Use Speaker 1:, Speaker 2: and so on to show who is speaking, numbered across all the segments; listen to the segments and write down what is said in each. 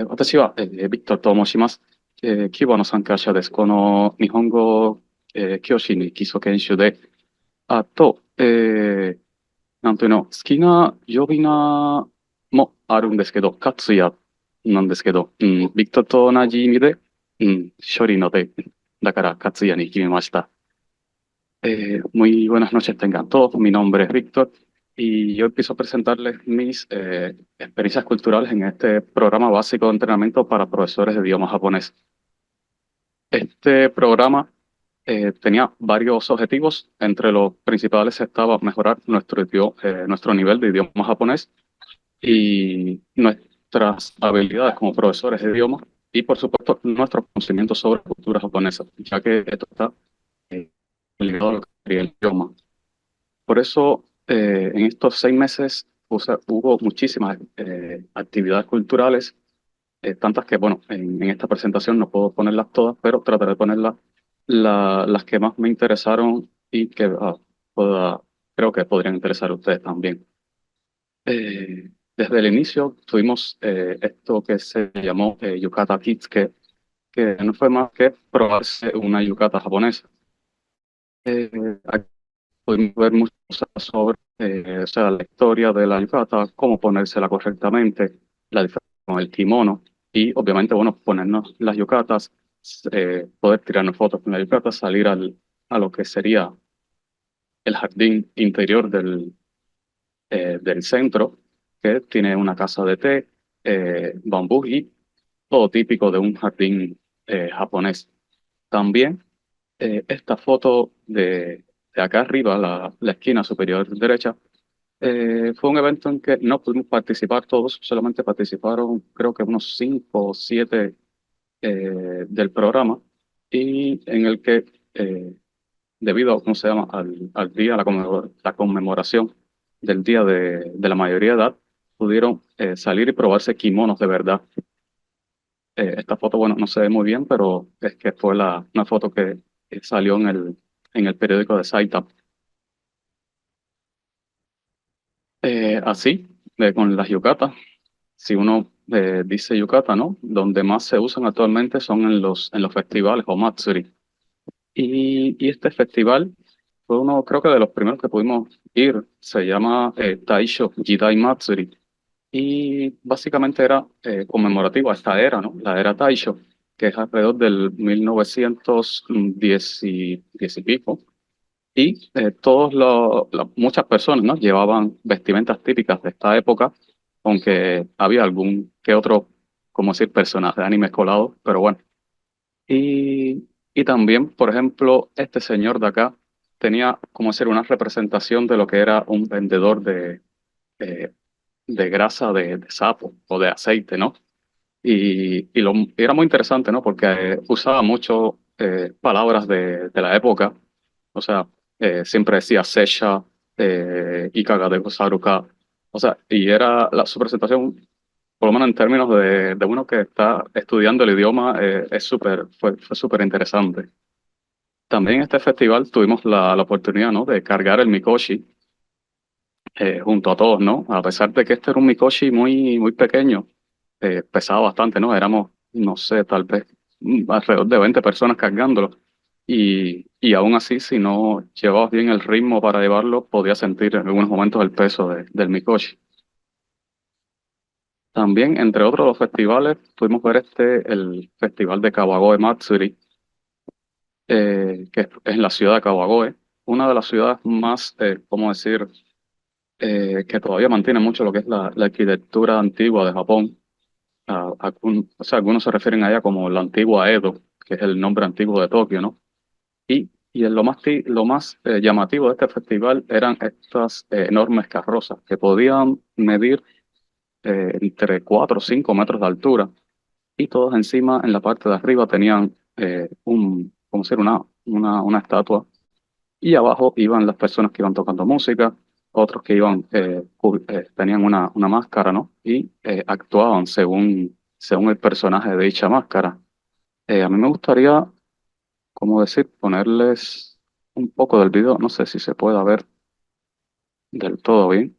Speaker 1: 私は、ビクトルと申します。キューバの参加者です。この日本語、教師に基礎研修で、あと、なんというの、好きな呼び名もあるんですけど、勝也なんですけど、ビクトルと同じ意味で、処理ので、だから勝也に決めました。Muy buenas noches tengan todos. Mi nombre es Víctor y yo empiezo a presentarles mis experiencias culturales en este programa básico de entrenamiento para profesores de idioma japonés. Este programa tenía varios objetivos. Entre los principales estaba mejorar nuestro nivel de idioma japonés y nuestras habilidades como profesores de idioma y, por supuesto, nuestros conocimientos sobre cultura japonesa, ya que esto está eh, ligado a lo que sería el idioma. Por eso, en estos 6 meses hubo muchísimas actividades culturales, tantas que, bueno, en esta presentación no puedo ponerlas todas, pero trataré de poner las que más me interesaron y que pueda- creo que podrían interesar a ustedes también. Desde el inicio tuvimos esto que se llamó Yukata Kids, que no fue más que probarse una yukata japonesa. Eh, Pudimos ver muchas cosas sobre o sea, la historia de la yukata, cómo ponérsela correctamente, la diferencia con el kimono y obviamente, bueno, ponernos las yukatas, poder tirarnos fotos con la yukata, a lo que sería el jardín interior del centro, que tiene una casa de té, bambú y todo típico de un jardín japonés. También esta foto de acá arriba, la esquina superior derecha, fue un evento en que no pudimos participar todos, solamente participaron creo que unos 5 o 7 del programa y en el que, debido a, ¿cómo se llama?, al día, la conmemoración del día de la mayoría de edad, pudieron salir y probarse kimonos de verdad. Esta foto, bueno, no se ve muy bien, pero es que fue una foto que salió en el periódico de Saitama. Así, con las yucatas, si uno dice yukata, ¿no? Donde más se usan actualmente son en los festivales o matsuri. Y este festival fue uno, creo que de los primeros que pudimos ir. Se llama Taisho Jidai Matsuri. Y básicamente era conmemorativo a esta era, ¿no? La era Taisho, que es alrededor del 1910 y pico. Y muchas personas, ¿no? Llevaban vestimentas típicas de esta época, aunque había algún que otro, como decir, personaje de anime colado, pero bueno. Y también, por ejemplo, este señor de acá tenía, como decir, una representación de lo que era un vendedor eh, de grasa de sapo o de aceite, ¿no? Y era muy interesante, ¿no? Porque usaba mucho palabras de la época. O sea, siempre decía Sesha, Ikaga de Saruka. O sea, y era su presentación, por lo menos en términos de uno que está estudiando el idioma, fue súper interesante. También en este festival tuvimos la oportunidad, ¿no? De cargar el Mikoshi junto a todos, ¿no? A pesar de que este era un Mikoshi muy, muy pequeño, pesaba bastante, ¿no? Éramos, no sé, tal vez alrededor de 20 personas cargándolo. Y aún así, si no llevabas bien el ritmo para llevarlo, podías sentir en algunos momentos el peso del Mikoshi. También, entre otros los festivales, pudimos ver el Festival de Kawagoe Matsuri, que es en la ciudad de Kawagoe, una de las ciudades más, ¿cómo decir?, que todavía mantiene mucho lo que es la arquitectura antigua de Japón. O sea, algunos se refieren a ella como la antigua Edo, que es el nombre antiguo de Tokio, ¿no? Lo más llamativo de este festival eran estas enormes carrozas que podían medir entre 4 o 5 metros de altura y todos encima, en la parte de arriba, tenían como ser una estatua y abajo iban las personas que iban tocando música, otros que tenían una máscara, ¿no? Y actuaban según el personaje de dicha máscara. A mí me gustaría, como decir, ponerles un poco del video, no sé si se puede ver del todo bien.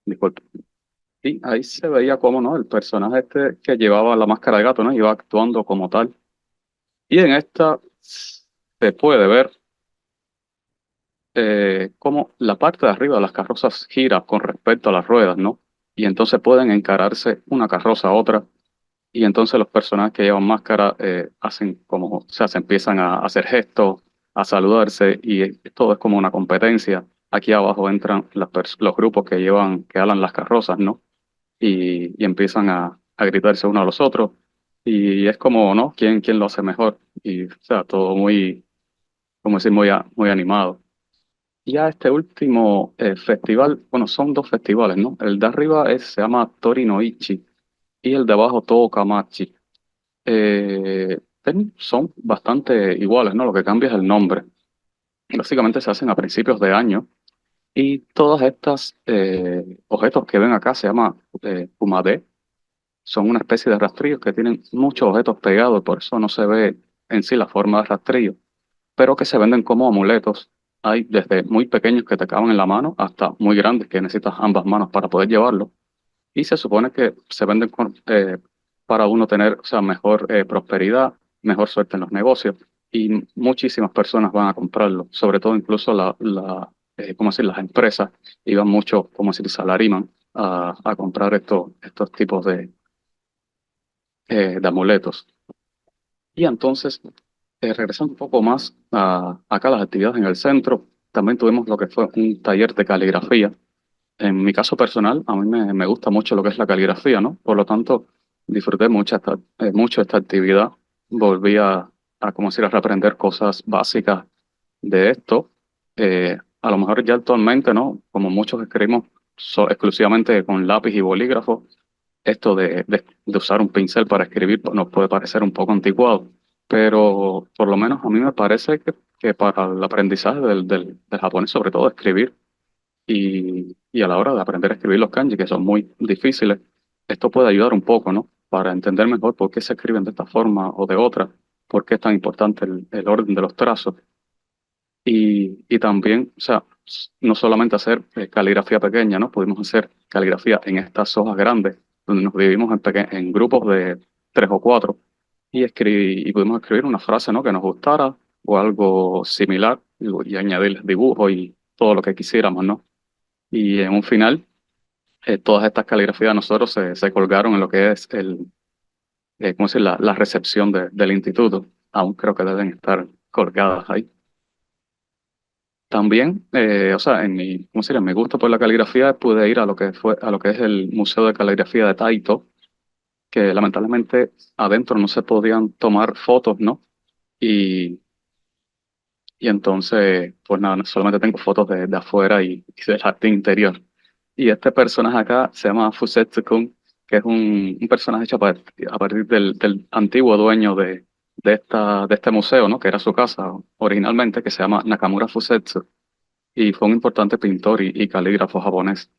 Speaker 1: disculpe. Y ahí se veía cómo, ¿no? El personaje este que llevaba la máscara de gato, ¿no? Iba actuando como tal. Y en esta se puede ver cómo la parte de arriba de las carrozas gira con respecto a las ruedas, ¿no? Y entonces pueden encararse una carroza a otra. Y entonces los personajes que llevan máscara hacen como, o sea, se empiezan a hacer gestos, a saludarse y todo es como una competencia. Aquí abajo entran los grupos que llevan, que alan las carrozas, ¿no? Y empiezan a gritarse uno a los otros. Y es como, ¿no? ¿Quién lo hace mejor? Y, o sea, todo muy, como decir, muy animado. Ya este último festival, bueno, son dos festivales, ¿no? El de arriba se llama Torinoichi y el de abajo Tookamachi. Son bastante iguales, ¿no? Lo que cambia es el nombre. Básicamente se hacen a principios de año y todas estas objetos que ven acá se llama kumade. Son una especie de rastrillos que tienen muchos objetos pegados, por eso no se ve en sí la forma de rastrillo, pero que se venden como amuletos. Hay desde muy pequeños que te caben en la mano hasta muy grandes que necesitas ambas manos para poder llevarlo. Y se supone que se venden para uno tener, o sea, mejor prosperidad, mejor suerte en los negocios. Y muchísimas personas van a comprarlo, sobre todo incluso ¿cómo decir? Las empresas iban mucho, como decir, salariman a comprar estos tipos de amuletos. Y entonces, regresando un poco más a acá las actividades en el centro, también tuvimos lo que fue un taller de caligrafía. En mi caso personal, a mí me gusta mucho lo que es la caligrafía, ¿no? Por lo tanto, disfruté mucho esta actividad. Volví como decir, a reaprender cosas básicas de esto. A lo mejor ya actualmente, ¿no? Como muchos escribimos exclusivamente con lápiz y bolígrafo, esto de usar un pincel para escribir nos puede parecer un poco anticuado, pero por lo menos a mí me parece que para el aprendizaje del japonés, sobre todo escribir, y a la hora de aprender a escribir los kanji, que son muy difíciles, esto puede ayudar un poco, ¿no? Para entender mejor por qué se escriben de esta forma o de otra, por qué es tan importante el orden de los trazos. Y también, o sea, no solamente hacer caligrafía pequeña, ¿no? Pudimos hacer caligrafía en estas hojas grandes, donde nos dividimos en grupos de tres o cuatro y pudimos escribir una frase, ¿no? Que nos gustara o algo similar y añadir dibujo y todo lo que quisiéramos, ¿no? Y en un final, todas estas caligrafías de nosotros se colgaron en lo que es ¿cómo decir? La recepción del instituto. Aún creo que deben estar colgadas ahí. También, o sea, ¿cómo sería? En mi gusto por la caligrafía pude ir a lo que es el Museo de Caligrafía de Taito, que lamentablemente adentro no se podían tomar fotos, ¿no? Y, y entonces, pues nada, solamente tengo fotos de afuera y del jardín interior. Y este personaje acá se llama Fusetsu-kun, que es un personaje hecho a partir del antiguo dueño de este museo, ¿no? Que era su casa originalmente, que se llama Nakamura Fusetsu, y fue un importante pintor y calígrafo japonés.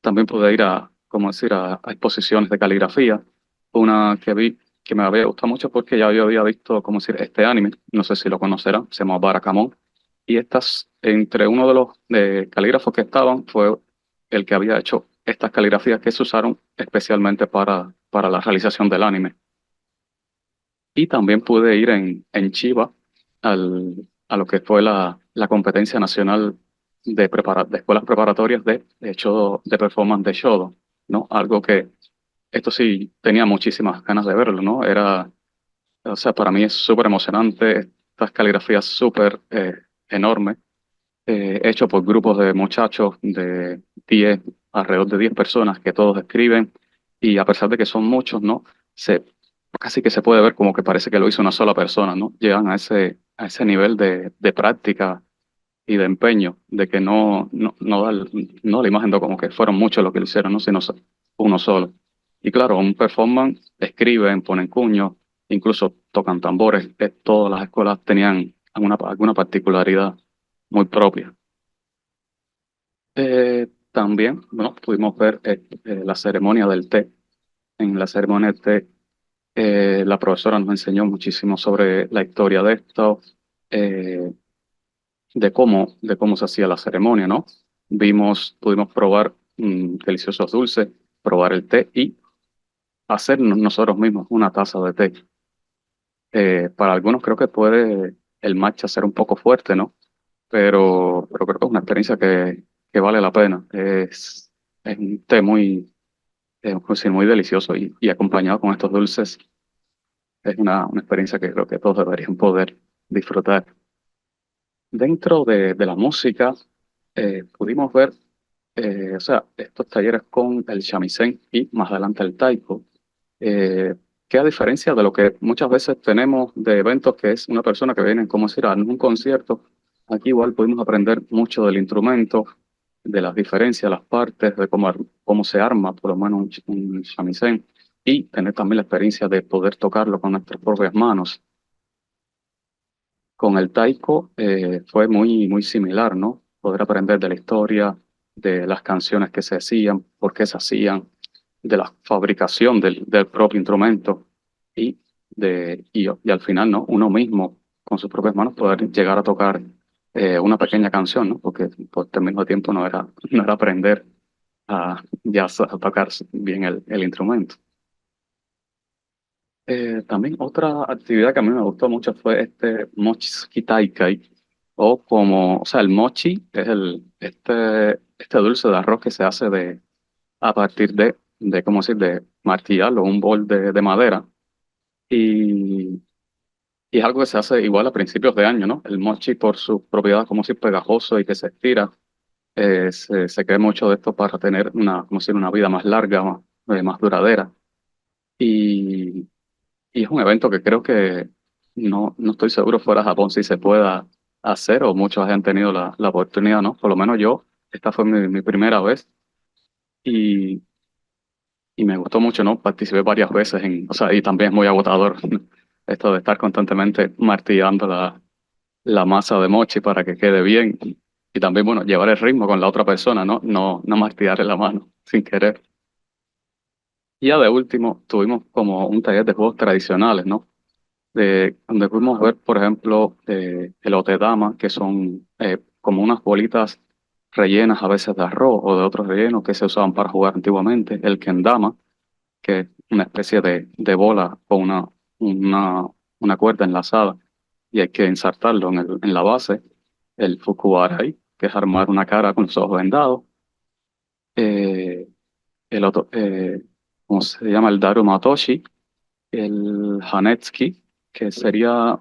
Speaker 1: También pude ir como decir, a exposiciones de caligrafía. Una que vi que me había gustado mucho porque ya yo había visto, como decir, este anime, no sé si lo conocerán, se llama Barakamon. Y entre uno de los calígrafos que estaban, fue el que había hecho estas caligrafías que se usaron especialmente para la realización del anime. Y también pude ir en Chiba a lo que fue la competencia nacional de escuelas preparatorias de performance de Shodo, ¿no? Algo que esto sí tenía muchísimas ganas de verlo, ¿no? O sea, para mí es súper emocionante, estas caligrafías súper enormes, hecho por grupos de muchachos de 10 alrededor de 10 personas que todos escriben y a pesar de que son muchos, ¿no? Se, casi que se puede ver como que parece que lo hizo una sola persona, ¿no? Llegan a ese nivel de práctica y de empeño, de que no da la imagen de como que fueron muchos los que lo hicieron, ¿no? Sino uno solo. Y claro, un performance, escriben, ponen cuños, incluso tocan tambores, todas las escuelas tenían alguna particularidad muy propia. También, bueno, pudimos ver la ceremonia del té. En la ceremonia del té, la profesora nos enseñó muchísimo sobre la historia de esto, eh, de cómo se hacía la ceremonia, ¿no? pudimos probar deliciosos dulces, probar el té y hacer nosotros mismos una taza de té. Para algunos creo que puede el matcha ser un poco fuerte, ¿no? Pero creo que es una experiencia que vale la pena. Es un té pues sí, muy delicioso y acompañado con estos dulces es una experiencia que creo que todos deberían poder disfrutar. Dentro de la música, pudimos ver, o sea, estos talleres con el shamisen y más adelante el taiko, que a diferencia de lo que muchas veces tenemos de eventos, que es una persona que viene, como decir, a un concierto, aquí igual pudimos aprender mucho del instrumento, de las diferencias, las partes, de cómo se arma por lo menos un shamisen y tener también la experiencia de poder tocarlo con nuestras propias manos. Con el taiko fue muy similar, ¿no? Poder aprender de la historia, de las canciones que se hacían, por qué se hacían, de la fabricación del propio instrumento y, y al final, ¿no? Uno mismo, con sus propias manos, poder llegar a tocar una pequeña canción, ¿no? Porque por términos de tiempo no era aprender a tocar bien el instrumento. También otra actividad que a mí me gustó mucho fue este mochi taikai, o sea, el mochi es este dulce de arroz que se hace a partir ¿cómo decir?, de martillar o un bol de madera. Y, y es algo que se hace igual a principios de año, ¿no? El mochi por sus propiedades como si pegajoso y que se estira, se cree mucho de esto para tener como decir, una vida más larga, más duradera. Y Y es un evento que creo que no estoy seguro fuera de Japón si se pueda hacer o muchos han tenido la oportunidad, ¿no? Por lo menos yo, esta fue mi primera vez y, y me gustó mucho, ¿no? Participé varias veces o sea, y también es muy agotador esto de estar constantemente martillando la masa de mochi para que quede bien y también, bueno, llevar el ritmo con la otra persona, ¿no? No martillarle la mano sin querer. Y ya de último, tuvimos como un taller de juegos tradicionales, ¿no? Donde pudimos ver, por ejemplo, el otedama, que son como unas bolitas rellenas a veces de arroz o de otros rellenos que se usaban para jugar antiguamente, el kendama, que es una especie de bola con una cuerda enlazada y hay que insertarlo en la base, el fukuwarai, que es armar una cara con los ojos vendados, eh, el otro, ¿cómo se llama? El darumatoshi, el hanetsuki, que sería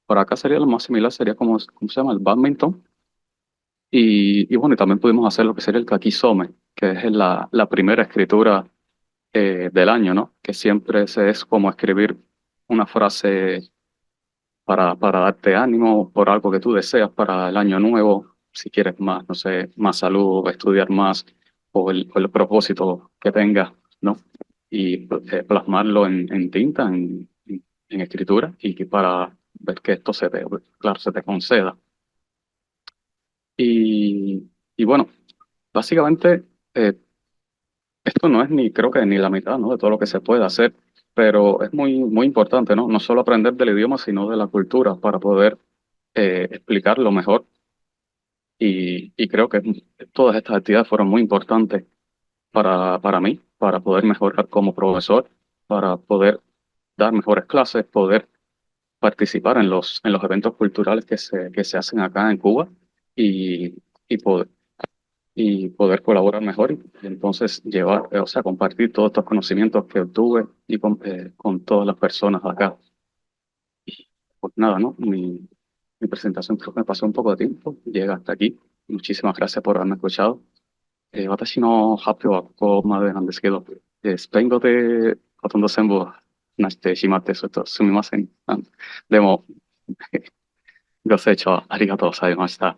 Speaker 1: por acá sería lo más similar, sería ¿cómo se llama? El badminton. Y bueno, y también pudimos hacer lo que sería el kakisome, que es la primera escritura del año, ¿no? Que siempre es como escribir una frase para darte ánimo por algo que tú deseas para el año nuevo, si quieres más, no sé, más salud, estudiar más, o el propósito que tengas, ¿no? Y plasmarlo en tinta, en escritura, y que para ver que esto claro, se te conceda. Y bueno, básicamente eh, esto no es ni, creo que ni la mitad, ¿no? De todo lo que se puede hacer, pero es muy importante, ¿no? No solo aprender del idioma, sino de la cultura para poder explicarlo mejor. Y creo que todas estas actividades fueron muy importantes para mí, para poder mejorar como profesor, para poder dar mejores clases, poder participar en los eventos culturales que se hacen acá en Cuba y, y, poder, y poder colaborar mejor y entonces llevar, o sea, compartir todos estos conocimientos que obtuve y con todas las personas acá. Y pues nada, ¿no? Mi presentación creo que me pasó un poco de tiempo, llega hasta aquí. Muchísimas gracias por haberme escuchado. 私の発表はここまでなんですけど、スペイン語でほとんど全部話してしまって、ちょっとすみません。でも、ご清聴ありがとうございました。